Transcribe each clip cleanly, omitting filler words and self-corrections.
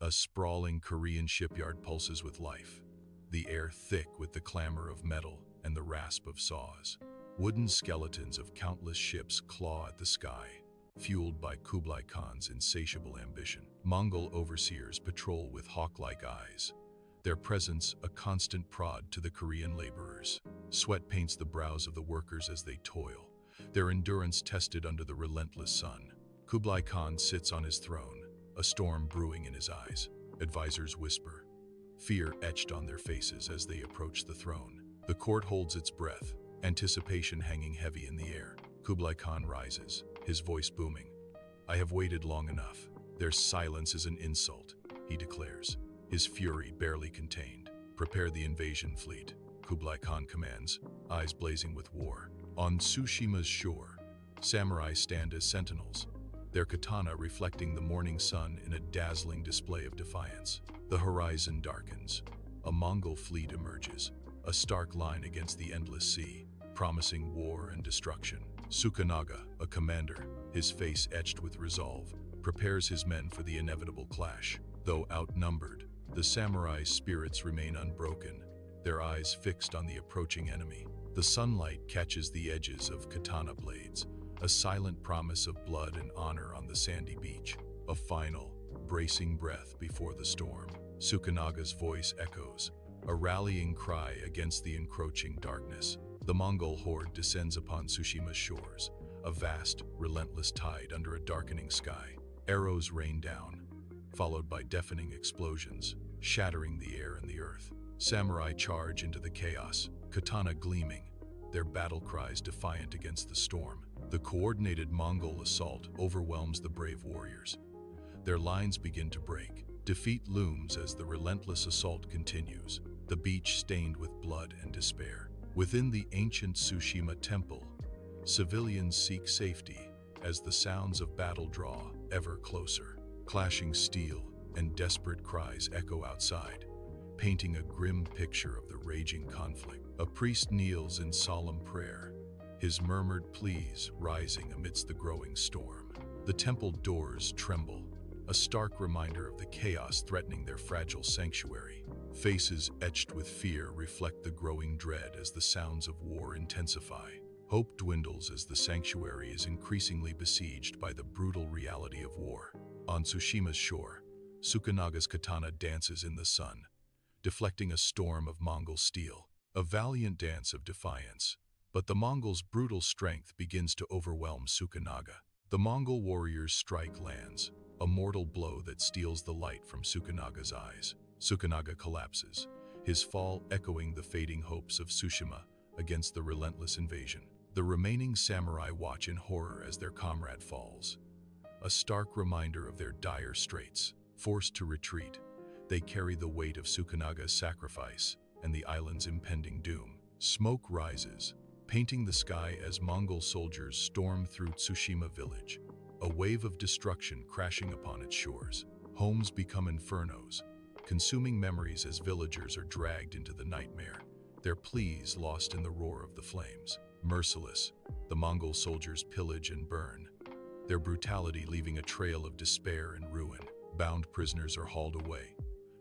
A sprawling Korean shipyard pulses with life, the air thick with the clamor of metal and the rasp of saws. Wooden skeletons of countless ships claw at the sky, fueled by Kublai Khan's insatiable ambition. Mongol overseers patrol with hawk-like eyes, their presence a constant prod to the Korean laborers. Sweat paints the brows of the workers as they toil, their endurance tested under the relentless sun. Kublai Khan sits on his throne, a storm brewing in his eyes. Advisors whisper, fear etched on their faces as they approach the throne. The court holds its breath, anticipation hanging heavy in the air. Kublai Khan rises, his voice booming. I have waited long enough. Their silence is an insult, he declares, his fury barely contained. Prepare the invasion fleet, Kublai Khan commands, eyes blazing with war. On Tsushima's shore, samurai stand as sentinels, their katana reflecting the morning sun in a dazzling display of defiance. The horizon darkens. A Mongol fleet emerges, a stark line against the endless sea, promising war and destruction. Tsukunaga, a commander, his face etched with resolve, prepares his men for the inevitable clash. Though outnumbered, the samurai's spirits remain unbroken, their eyes fixed on the approaching enemy. The sunlight catches the edges of katana blades, a silent promise of blood and honor on the sandy beach. A final, bracing breath before the storm. Tsukunaga's voice echoes, a rallying cry against the encroaching darkness. The Mongol horde descends upon Tsushima's shores, a vast, relentless tide under a darkening sky. Arrows rain down, followed by deafening explosions, shattering the air and the earth. Samurai charge into the chaos, katana gleaming, their battle cries defiant against the storm. The coordinated Mongol assault overwhelms the brave warriors. Their lines begin to break. Defeat looms as the relentless assault continues, the beach stained with blood and despair. Within the ancient Tsushima temple, civilians seek safety as the sounds of battle draw ever closer. Clashing steel and desperate cries echo outside, painting a grim picture of the raging conflict. A priest kneels in solemn prayer, his murmured pleas rising amidst the growing storm. The temple doors tremble, a stark reminder of the chaos threatening their fragile sanctuary. Faces etched with fear reflect the growing dread as the sounds of war intensify. Hope dwindles as the sanctuary is increasingly besieged by the brutal reality of war. On Tsushima's shore, Tsukunaga's katana dances in the sun, deflecting a storm of Mongol steel. A valiant dance of defiance. But the Mongols' brutal strength begins to overwhelm Tsukunaga. The Mongol warrior's strike lands, a mortal blow that steals the light from Tsukunaga's eyes. Tsukunaga collapses, his fall echoing the fading hopes of Tsushima against the relentless invasion. The remaining samurai watch in horror as their comrade falls, a stark reminder of their dire straits. Forced to retreat, they carry the weight of Tsukunaga's sacrifice and the island's impending doom. Smoke rises, painting the sky as Mongol soldiers storm through Tsushima village, a wave of destruction crashing upon its shores. Homes become infernos, consuming memories as villagers are dragged into the nightmare, their pleas lost in the roar of the flames. Merciless, the Mongol soldiers pillage and burn, their brutality leaving a trail of despair and ruin. Bound prisoners are hauled away,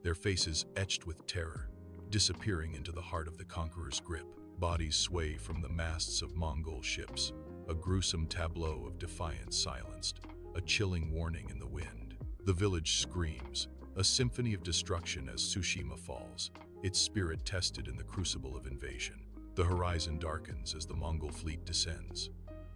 their faces etched with terror, disappearing into the heart of the conqueror's grip. Bodies sway from the masts of Mongol ships, a gruesome tableau of defiance silenced, a chilling warning in the wind. The village screams, a symphony of destruction as Tsushima falls, its spirit tested in the crucible of invasion. The horizon darkens as the Mongol fleet descends,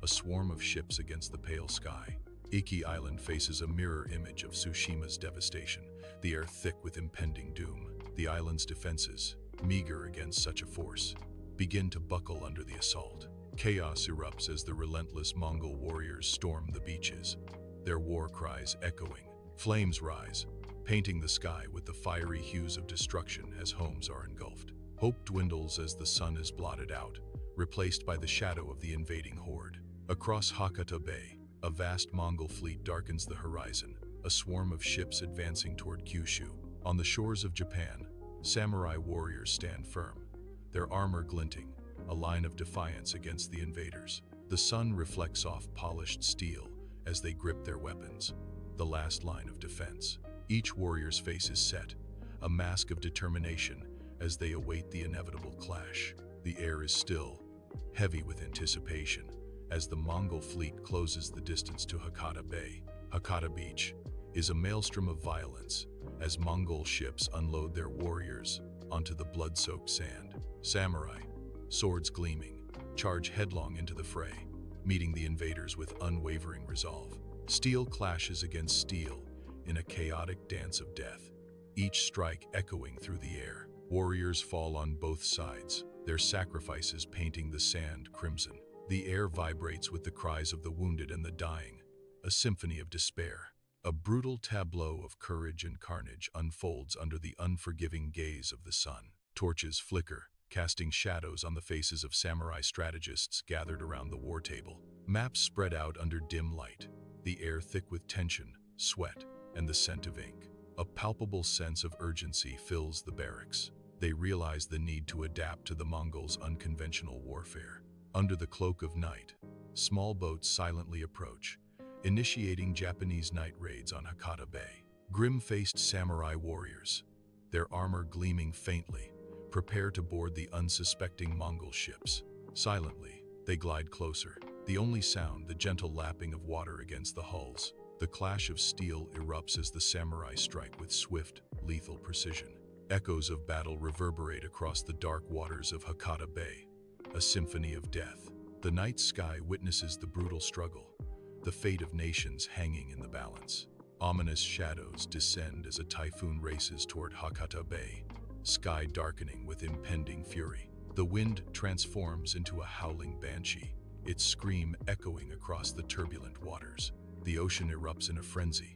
a swarm of ships against the pale sky. Iki Island faces a mirror image of Tsushima's devastation, the air thick with impending doom. The island's defenses, meager against such a force, begin to buckle under the assault. Chaos erupts as the relentless Mongol warriors storm the beaches, their war cries echoing. Flames rise, painting the sky with the fiery hues of destruction as homes are engulfed. Hope dwindles as the sun is blotted out, replaced by the shadow of the invading horde. Across Hakata Bay, a vast Mongol fleet darkens the horizon, a swarm of ships advancing toward Kyushu. On the shores of Japan, samurai warriors stand firm, their armor glinting, a line of defiance against the invaders. The sun reflects off polished steel as they grip their weapons, the last line of defense. Each warrior's face is set, a mask of determination as they await the inevitable clash. The air is still, heavy with anticipation, as the Mongol fleet closes the distance to Hakata Bay. Hakata Beach is a maelstrom of violence as Mongol ships unload their warriors onto the blood-soaked sand. Samurai, swords gleaming, charge headlong into the fray, meeting the invaders with unwavering resolve. Steel clashes against steel in a chaotic dance of death, each strike echoing through the air. Warriors fall on both sides, their sacrifices painting the sand crimson. The air vibrates with the cries of the wounded and the dying, a symphony of despair. A brutal tableau of courage and carnage unfolds under the unforgiving gaze of the sun. Torches flicker, casting shadows on the faces of samurai strategists gathered around the war table. Maps spread out under dim light, the air thick with tension, sweat, and the scent of ink. A palpable sense of urgency fills the barracks. They realize the need to adapt to the Mongols' unconventional warfare. Under the cloak of night, small boats silently approach, initiating Japanese night raids on Hakata Bay. Grim-faced samurai warriors, their armor gleaming faintly, prepare to board the unsuspecting Mongol ships. Silently, they glide closer, the only sound the gentle lapping of water against the hulls. The clash of steel erupts as the samurai strike with swift, lethal precision. Echoes of battle reverberate across the dark waters of Hakata Bay, a symphony of death. The night sky witnesses the brutal struggle, the fate of nations hanging in the balance. Ominous shadows descend as a typhoon races toward Hakata Bay, sky darkening with impending fury. The wind transforms into a howling banshee, its scream echoing across the turbulent waters. The ocean erupts in a frenzy,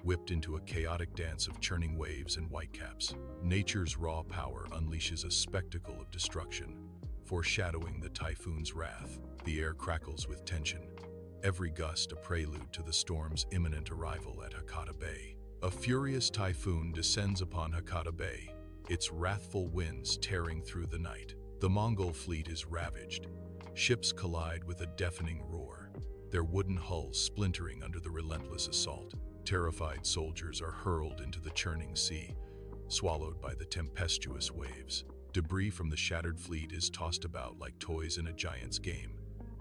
whipped into a chaotic dance of churning waves and whitecaps. Nature's raw power unleashes a spectacle of destruction, foreshadowing the typhoon's wrath. The air crackles with tension, every gust a prelude to the storm's imminent arrival at Hakata Bay. A furious typhoon descends upon Hakata Bay, its wrathful winds tearing through the night. The Mongol fleet is ravaged. Ships collide with a deafening roar, their wooden hulls splintering under the relentless assault. Terrified soldiers are hurled into the churning sea, swallowed by the tempestuous waves. Debris from the shattered fleet is tossed about like toys in a giant's game,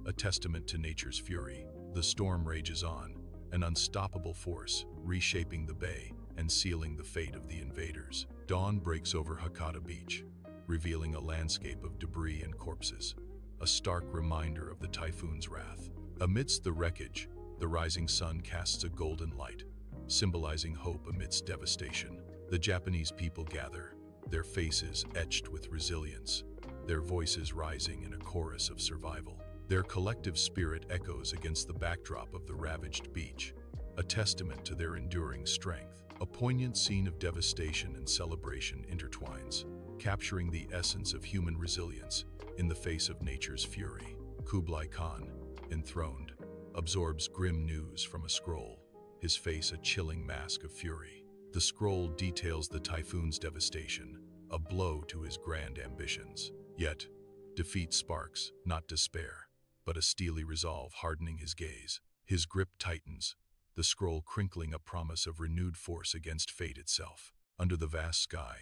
a testament to nature's fury. The storm rages on, an unstoppable force, reshaping the bay and sealing the fate of the invaders. Dawn breaks over Hakata Beach, revealing a landscape of debris and corpses, a stark reminder of the typhoon's wrath. Amidst the wreckage, the rising sun casts a golden light, symbolizing hope amidst devastation. The Japanese people gather, their faces etched with resilience, their voices rising in a chorus of survival. Their collective spirit echoes against the backdrop of the ravaged beach, a testament to their enduring strength. A poignant scene of devastation and celebration intertwines, capturing the essence of human resilience in the face of nature's fury. Kublai Khan, enthroned, absorbs grim news from a scroll, his face a chilling mask of fury. The scroll details the typhoon's devastation, a blow to his grand ambitions. Yet, defeat sparks, not despair, but a steely resolve hardening his gaze. His grip tightens, the scroll crinkling a promise of renewed force against fate itself. Under the vast sky,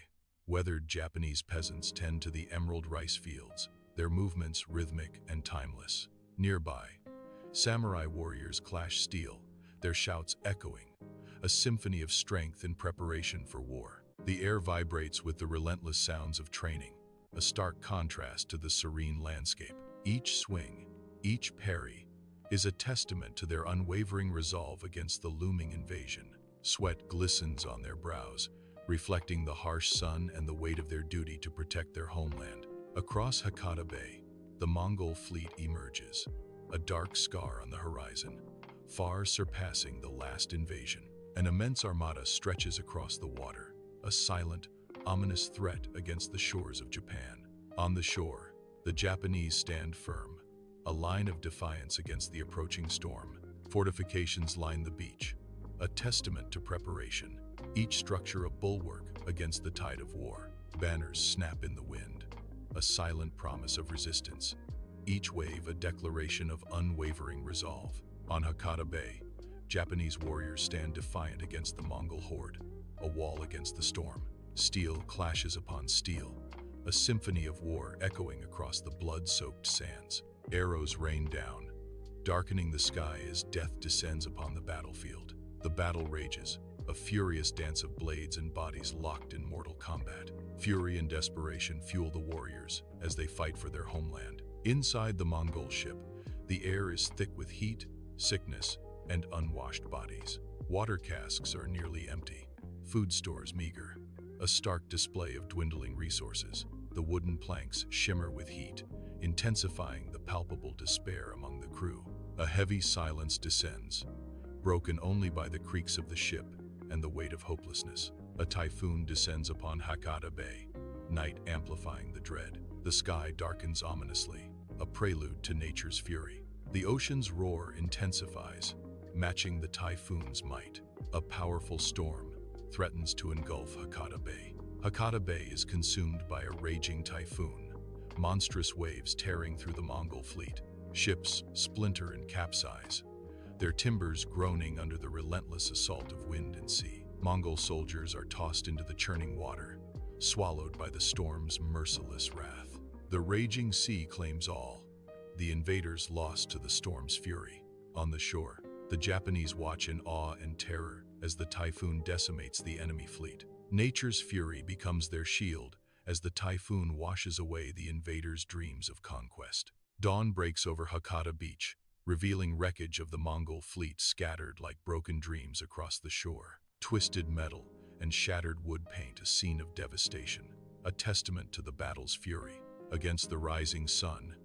weathered Japanese peasants tend to the emerald rice fields, their movements rhythmic and timeless. Nearby, samurai warriors clash steel, their shouts echoing, a symphony of strength in preparation for war. The air vibrates with the relentless sounds of training, a stark contrast to the serene landscape. Each swing, each parry, is a testament to their unwavering resolve against the looming invasion. Sweat glistens on their brows, reflecting the harsh sun and the weight of their duty to protect their homeland. Across Hakata Bay, the Mongol fleet emerges, a dark scar on the horizon, far surpassing the last invasion. An immense armada stretches across the water, a silent, ominous threat against the shores of Japan. On the shore, the Japanese stand firm, a line of defiance against the approaching storm. Fortifications line the beach, a testament to preparation, each structure a bulwark against the tide of war. Banners snap in the wind, a silent promise of resistance, each wave a declaration of unwavering resolve. On Hakata Bay, Japanese warriors stand defiant against the Mongol horde, a wall against the storm. Steel clashes upon steel, a symphony of war echoing across the blood-soaked sands. Arrows rain down, darkening the sky as death descends upon the battlefield. The battle rages, a furious dance of blades and bodies locked in mortal combat. Fury and desperation fuel the warriors as they fight for their homeland. Inside the Mongol ship, the air is thick with heat, sickness, and unwashed bodies. Water casks are nearly empty, food stores meager, a stark display of dwindling resources. The wooden planks shimmer with heat, intensifying the palpable despair among the crew. A heavy silence descends, broken only by the creaks of the ship and the weight of hopelessness. A typhoon descends upon Hakata Bay, night amplifying the dread. The sky darkens ominously, a prelude to nature's fury. The ocean's roar intensifies, matching the typhoon's might. A powerful storm threatens to engulf Hakata Bay. Hakata Bay is consumed by a raging typhoon, monstrous waves tearing through the Mongol fleet. Ships splinter and capsize, their timbers groaning under the relentless assault of wind and sea. Mongol soldiers are tossed into the churning water, swallowed by the storm's merciless wrath. The raging sea claims all, the invaders lost to the storm's fury. On the shore, the Japanese watch in awe and terror as the typhoon decimates the enemy fleet. Nature's fury becomes their shield as the typhoon washes away the invaders' dreams of conquest. Dawn breaks over Hakata Beach, revealing wreckage of the Mongol fleet scattered like broken dreams across the shore. Twisted metal and shattered wood paint a scene of devastation, a testament to the battle's fury. Against the rising sun,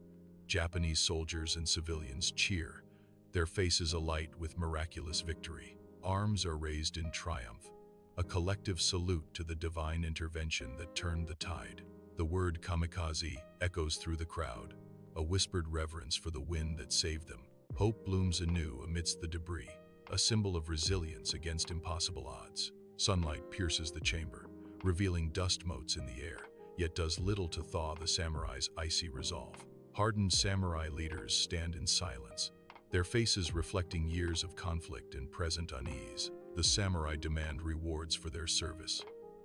Japanese soldiers and civilians cheer, their faces alight with miraculous victory. Arms are raised in triumph, a collective salute to the divine intervention that turned the tide. The word kamikaze echoes through the crowd, a whispered reverence for the wind that saved them. Hope blooms anew amidst the debris, a symbol of resilience against impossible odds. Sunlight pierces the chamber, revealing dust motes in the air, yet does little to thaw the samurai's icy resolve. Hardened samurai leaders stand in silence, their faces reflecting years of conflict and present unease. The samurai demand rewards for their service.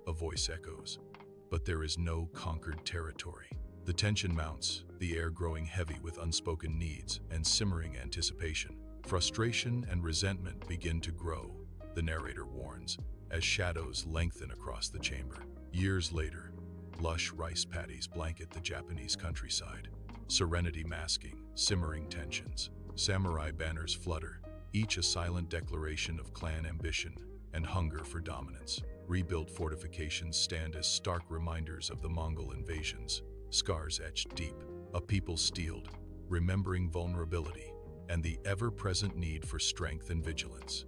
A voice echoes, but there is no conquered territory. The tension mounts, the air growing heavy with unspoken needs and simmering anticipation. Frustration and resentment begin to grow, the narrator warns, as shadows lengthen across the chamber. Years later, lush rice paddies blanket the Japanese countryside, serenity masking simmering tensions. Samurai banners flutter, each a silent declaration of clan ambition and hunger for dominance. Rebuilt fortifications stand as stark reminders of the Mongol invasions, scars etched deep, a people steeled, remembering vulnerability and the ever-present need for strength and vigilance.